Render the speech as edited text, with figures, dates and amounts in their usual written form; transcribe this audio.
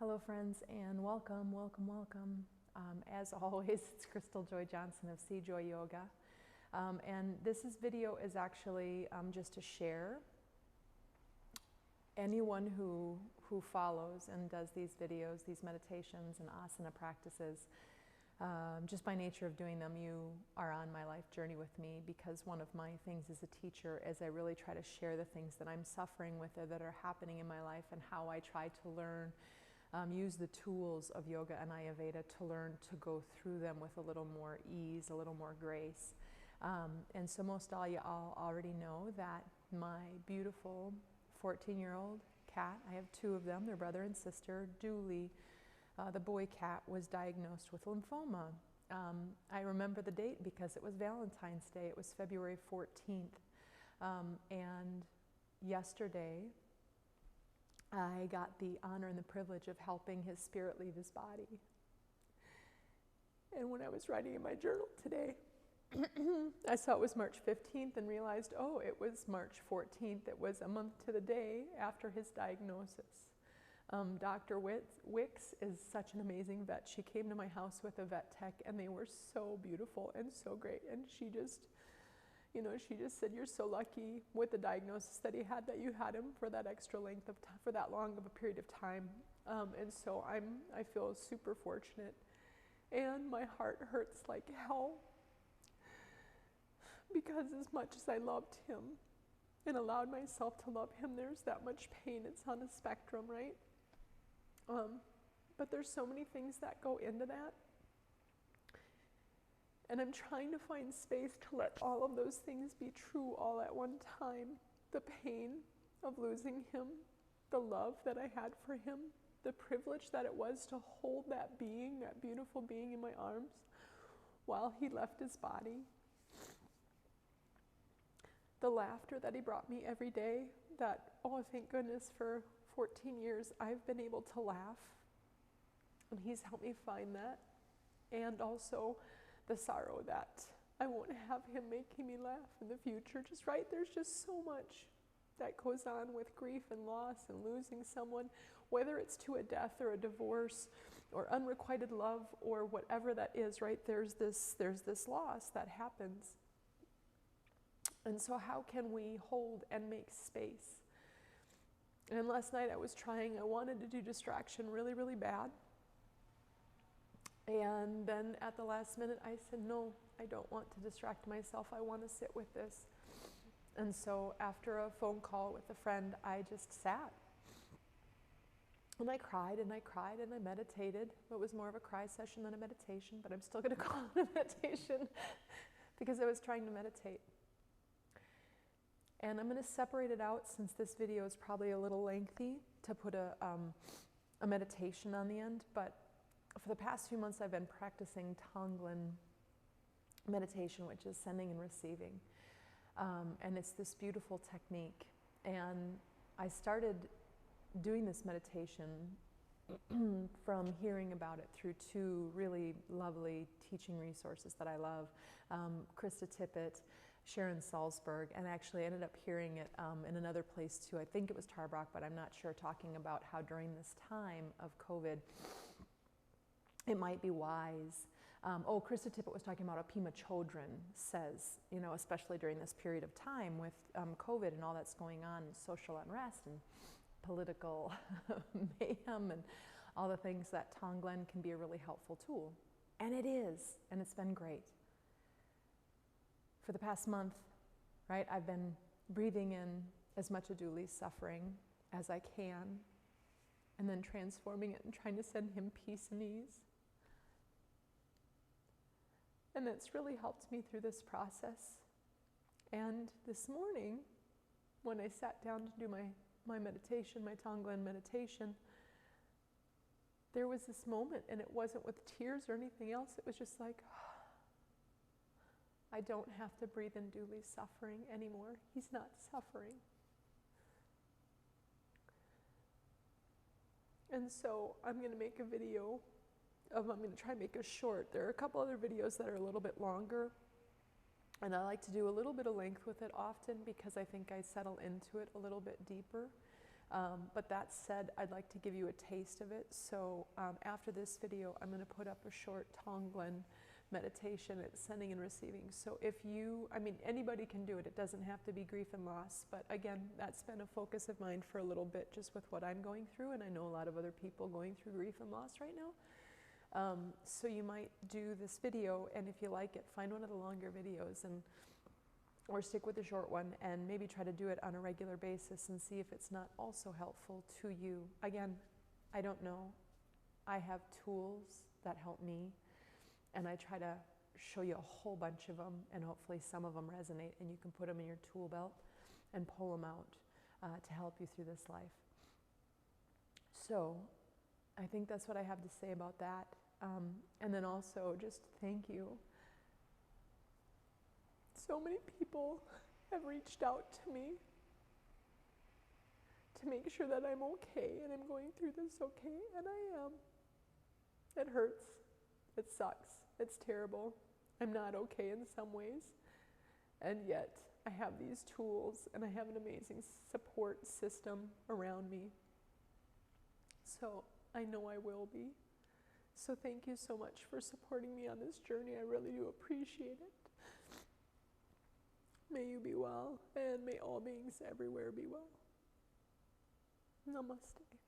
Hello friends and welcome. As always, it's Joy Johnson of CJoy Yoga. And this video is actually just to share. Anyone who follows and does these videos, these meditations and asana practices, just by nature of doing them, you are on my life journey with me, because one of my things as a teacher is I really try to share the things that I'm suffering with or that are happening in my life, and how I try to learn, use the tools of yoga and Ayurveda to learn to go through them with a little more ease, a little more grace. And so most all you all already know that my beautiful 14-year-old cat, I have two of them, they're brother and sister, Dooley, the boy cat, was diagnosed with lymphoma. I remember the date because it was Valentine's Day. It was February 14th. And yesterday, I got the honor and the privilege of helping his spirit leave his body. And when I was writing in my journal today, I saw it was March 15th and realized, oh, it was March 14th. It was a month to the day after his diagnosis. Dr. Wicks is such an amazing vet. She came to my house with a vet tech, and they were so beautiful and so great. And she just, she just said, you're so lucky with the diagnosis that he had, that you had him for that extra length of time, for that long of a period of time. And so I feel super fortunate, and my heart hurts like hell, because as much as I loved him and allowed myself to love him, there's that much pain. It's on a spectrum, right? But there's so many things that go into that. And I'm trying to find space to let all of those things be true all at one time. The pain of losing him, the love that I had for him, the privilege that it was to hold that being, that beautiful being, in my arms while he left his body. The laughter that he brought me every day, that, oh, thank goodness, for 14 years I've been able to laugh, and he's helped me find that. And also the sorrow that I won't have him making me laugh in the future. Just right, there's just so much that goes on with grief and loss and losing someone, whether it's to a death or a divorce or unrequited love or whatever that is, right? There's this loss that happens. And so how can we hold and make space? And last night I wanted to do distraction really, really bad. And then at the last minute I said, no, I don't want to distract myself. I want to sit with this. And so after a phone call with a friend, I just sat. And I cried and I cried and I meditated. It was more of a cry session than a meditation, but I'm still going to call it a meditation because I was trying to meditate. And I'm going to separate it out, since this video is probably a little lengthy to put a meditation on the end. But for the past few months, I've been practicing Tonglen meditation, which is sending and receiving. And it's this beautiful technique. And I started doing this meditation from hearing about it through two really lovely teaching resources that I love, Krista Tippett, Sharon Salzberg, and actually ended up hearing it in another place too. I think it was Tarbrock, but I'm not sure, talking about how during this time of COVID, it might be wise. Krista Tippett was talking about Apima Chodron says, especially during this period of time with COVID and all that's going on, and social unrest and political mayhem and all the things, that Tonglen can be a really helpful tool. And it is, and it's been great. For the past month, right, I've been breathing in as much of Dooley's suffering as I can, and then transforming it and trying to send him peace and ease. And that's really helped me through this process. And this morning, when I sat down to do my meditation, my Tonglen meditation, there was this moment, and it wasn't with tears or anything else. It was just like, I don't have to breathe in Dooley's suffering anymore. He's not suffering. And so I'm going to make a video I'm going to try and make it short. There are a couple other videos that are a little bit longer, and I like to do a little bit of length with it often because I think I settle into it a little bit deeper. But that said, I'd like to give you a taste of it. So after this video, I'm going to put up a short Tonglen meditation. It's sending and receiving. So if you, I mean, anybody can do it. It doesn't have to be grief and loss. But again, that's been a focus of mine for a little bit, just with what I'm going through. And I know a lot of other people going through grief and loss right now. So you might do this video, and if you like it, find one of the longer videos or stick with the short one, and maybe try to do it on a regular basis and see if it's not also helpful to you. Again, I don't know. I have tools that help me, and I try to show you a whole bunch of them, and hopefully some of them resonate, and you can put them in your tool belt and pull them out to help you through this life. So I think that's what I have to say about that. And then also just thank you. So many people have reached out to me to make sure that I'm okay and I'm going through this okay, and I am. It hurts. It sucks. It's terrible. I'm not okay in some ways. And yet I have these tools and I have an amazing support system around me. So I know I will be. So thank you so much for supporting me on this journey. I really do appreciate it. May you be well, and may all beings everywhere be well. Namaste.